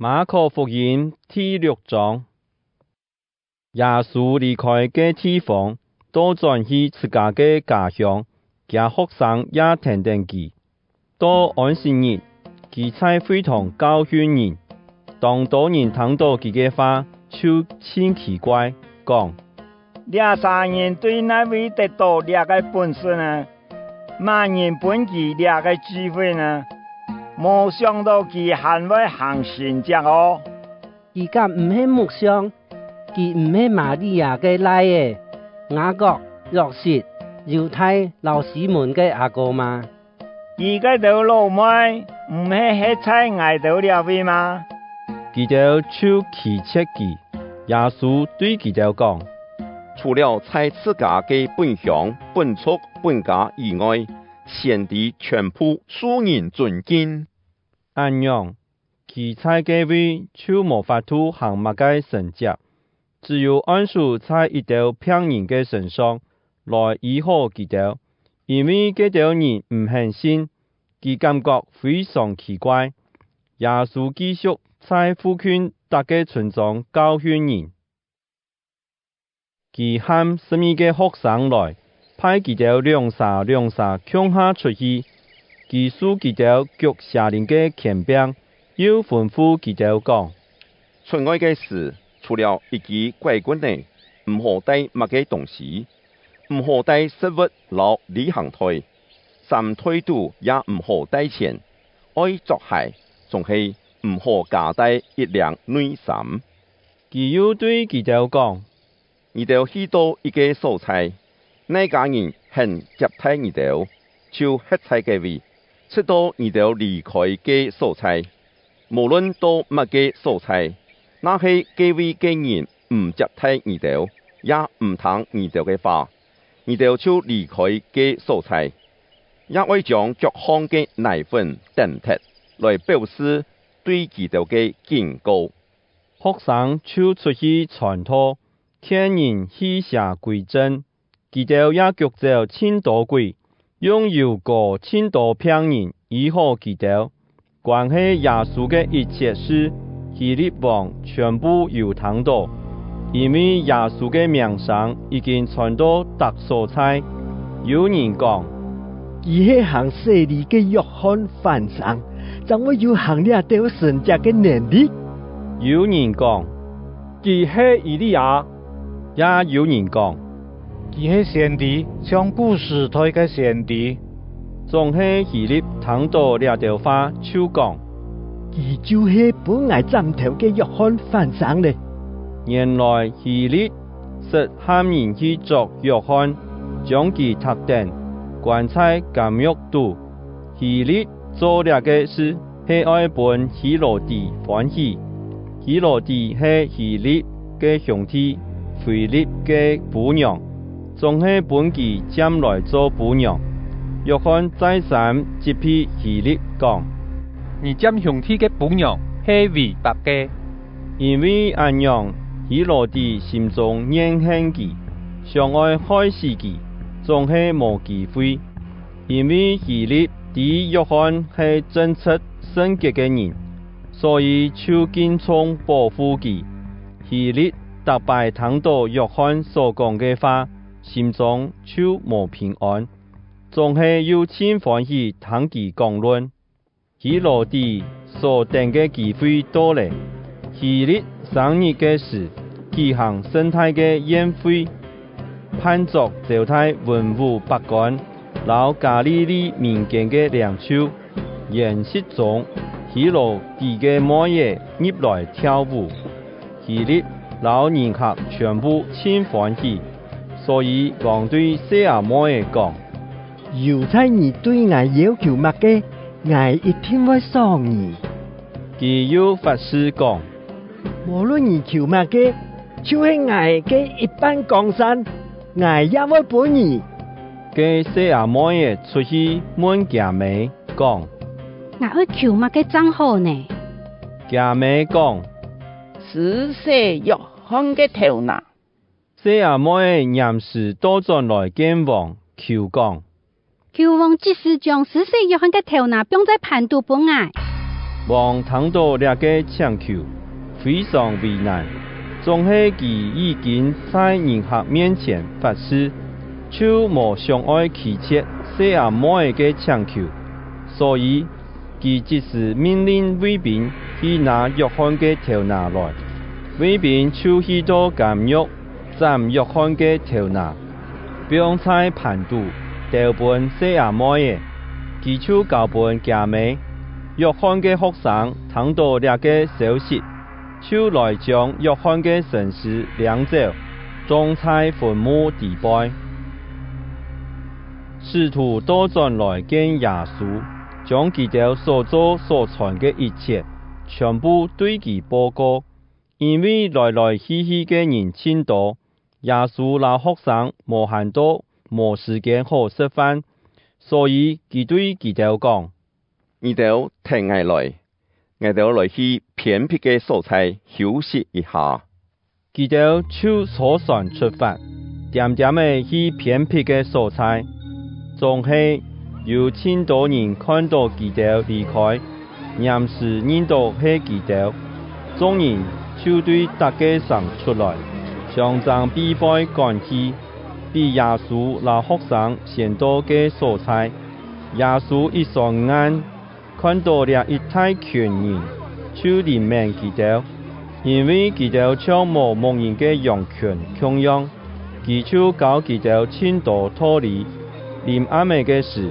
马可福音第6章，耶稣离开嘅地方，都转去自家嘅家乡，家學生也聽定佢。到安息日，佢在會堂教訓人。當多人聽到佢嘅話，就很奇怪，講：這三人對哪位得到這個本事呢？萬人本佢這個智慧呢？冇想到佢還會行神蹟哦！佢甲唔係木匠，佢唔係瑪利亞嘅奶嘅雅各、約瑟、猶太、老西門嘅阿哥嘛？佢個條老妹唔係喺在挨到了位嗎？佢哋就奇切佢，耶穌對佢哋講：除了在自家嘅本鄉、本族、本家以外，先帝全部受人尊敬。按樣，佢在嘅位就無法度行乜嘅神蹟，只有安守在一條騙人嘅身上來醫好佢哋，因為嗰條人唔肯信，佢感覺非常奇怪。耶穌繼續在附近大嘅村莊教訓人，佢喊12個學生來，派佢哋兩三強下出去。佢使佢哋腳下令嘅權柄，又吩咐佢哋講：出外嘅事，除了一支拐棍呢，唔好帶乜嘅東西，唔好帶食物落旅行袋，3腿肚也唔好帶錢，愛作鞋，仲係唔好加帶一兩內衫。佢又對佢哋講：你哋去到一個所在，那家人肯接待你哋，就吃菜嘅位。直到你哋離開嘅所在，無論到乜嘅所在，那係幾位嘅人唔接待你哋，也唔聽你哋嘅話，你哋就離開嘅所在，也會將各項嘅奶粉等貼來表示對佢哋嘅警告。學生就出去傳道，聽人以下歸正，佢哋也腳走千多鬼。用油膏千多騙人，醫好佢哋。關係耶穌嘅一切事，希律王全部有聽到，因為耶穌嘅名聲已經傳到各所在。有人講：佢係行洗禮嘅約翰犯上，怎會有行了條神蹟嘅能力？有人講：佢係以利亞。也有人講：佢係先帝，上古時代嘅先帝。總係希律聽到這條話，就講：佢就係本來斬頭嘅約翰犯上咧。原來希律是喊人去作約翰，將其特定關在監獄度。希律做這個事，係愛本希羅地歡喜。希羅地係希律嘅兄弟，腓力嘅伴娘。總係本佢將來做伴娘。約翰再三責備希律講：你將兄弟嘅伴娘係違法嘅。因為按樣希羅地心中怨恨佢，想愛害死佢，總係無機會。因為希律知約翰係真實聖潔嘅人，所以就堅從保護佢。希律特別聽到約翰所講嘅話，心中就無平安，總係要千歡喜聽佢講論。希羅地所定嘅機會到嚟，希律生日嘅時，舉行盛大嘅宴會，盼着招待文武百官，老加利利民間嘅領袖。宴席中，希羅地嘅妹爺入來跳舞，希律老人客全部千歡喜。所以講對西亞妹講：猶太人對我要求乜嘅，我一定會送你。佢又發誓講：無論你求乜嘅，就係我嘅一般江山，我也會幫你。嘅西亞妹出去問家妹講：我要求乜嘅真好呢？家妹講：是洗約翰嘅頭拿。西亞妹臨時多轉來見王，求講：求王即時將施洗約翰嘅頭拿放在盤肚本外。望通到这个请求，非常为难。总是其已经在人客面前发誓，就无相爱祈切西阿妹的请求，所以其即时命令卫兵去拿约翰的头拿来，卫兵就去到监狱斩约翰的头拿，并在盘肚投奔西阿妹的，其就交本家妹。约翰的学生听到这个消息，就来将约翰的神尸领走，葬在坟墓地背。使徒倒转来见耶稣，将其条所做所传的一切，全部对其报告。因为来来去去的人真多，耶稣老学生无限多，无时间好吃饭，所以佢对其条讲：你哋聽我來，我哋來去偏僻嘅所在休息一下。佢哋就坐船出發，點點嘅去偏僻嘅所在。總係有千多人看到佢哋離開，暫時認到係佢哋，眾人就對大家上出來，將將比賽趕去，比耶穌老學生先到嘅所在。耶穌一雙眼看到了一大群人，就憐憫佢哋，因為佢哋像無牧人嘅羊群同樣，佢就教佢哋千多道理。臨暗暝嘅時，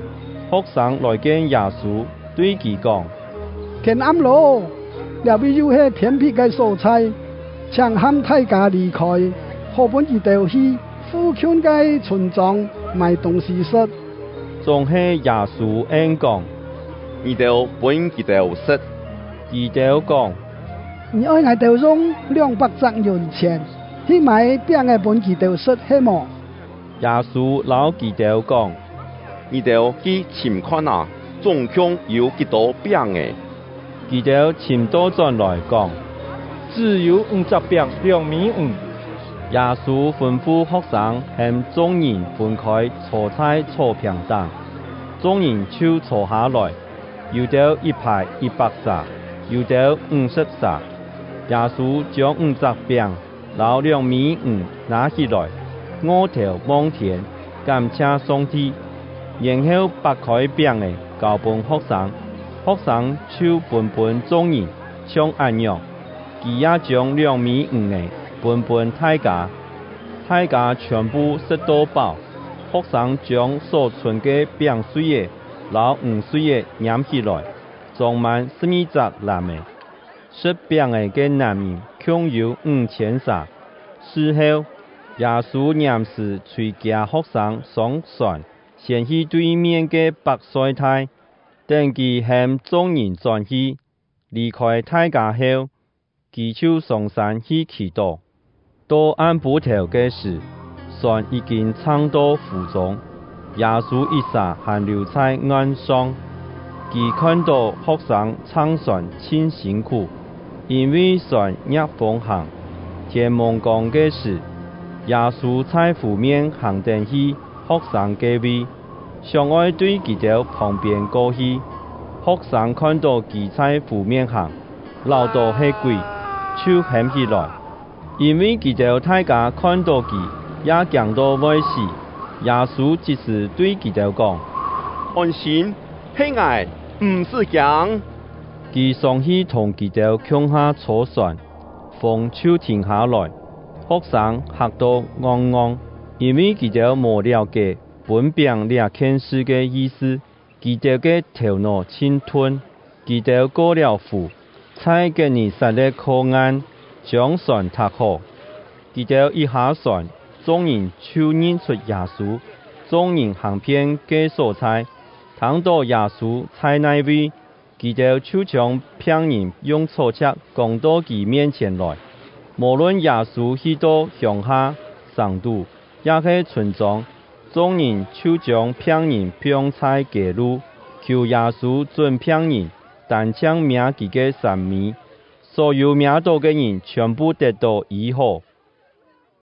學生來見耶穌，對佢講：天暗咯，這邊又係偏僻嘅所在，請喊大家離開，好本佢哋去附近嘅村莊買東西食。總係耶穌應講：你哋本佢哋食。佢哋講：你愛我哋用200張銀錢去買餅嘅本佢哋食，係冇？耶穌老佢哋講：你哋去尋看啊，總共有幾多餅嘅？佢哋尋多轉來講：只有50餅2米5。耶穌吩咐學生向眾人分開坐在草坪上，眾人就坐下來，有的一排100撒，有的50撒。耶穌將50餅撈2米5拿起來，我頭望天，感謝上帝，然後掰開餅的交給學生，學生就分眾人，像一樣，佢也將2米5的分大家，大家全部食到飽。學生將所存嘅餅碎嘅、撈5碎嘅攬起來，裝滿12隻籃嘅。食餅嘅男人共有5000撒。事後，耶穌臨時隨家學生上船，先去對面嘅伯賽大，等佢向眾人轉去，離開大家後，佢就上山去祈禱。到暗晡頭嘅時，船已經撐到湖中，耶穌一撒還留在岸上。佢看到學生撐船真辛苦，因為船逆風行。天蒙光嘅時，耶穌在湖面行定去學生嘅位，想愛對佢哋旁邊過去。學生看到佢在湖面行，流到係鬼，就喊起來。因為佢哋大家看到佢，也驚到會死。耶穌即時對佢哋講：安心，係我，唔是驚。佢上去同佢哋向下坐船，風就停下來。學生嚇到戇戇，因為佢哋無了解本餅這件事嘅意思，佢哋嘅頭腦清吞。佢哋過了湖，在嘅尼撒勒靠岸，將船踏好。佢哋一下船，眾人就認出耶穌。眾人行遍嘅所在，聽到耶穌在那位，佢哋就將病人用草冊扛到佢面前來。無論耶穌去到鄉下、山都，也是村莊，眾人就將病人放在街路，求耶穌准病人但將命佢嘅生命。所有命到嘅人全部得到醫好。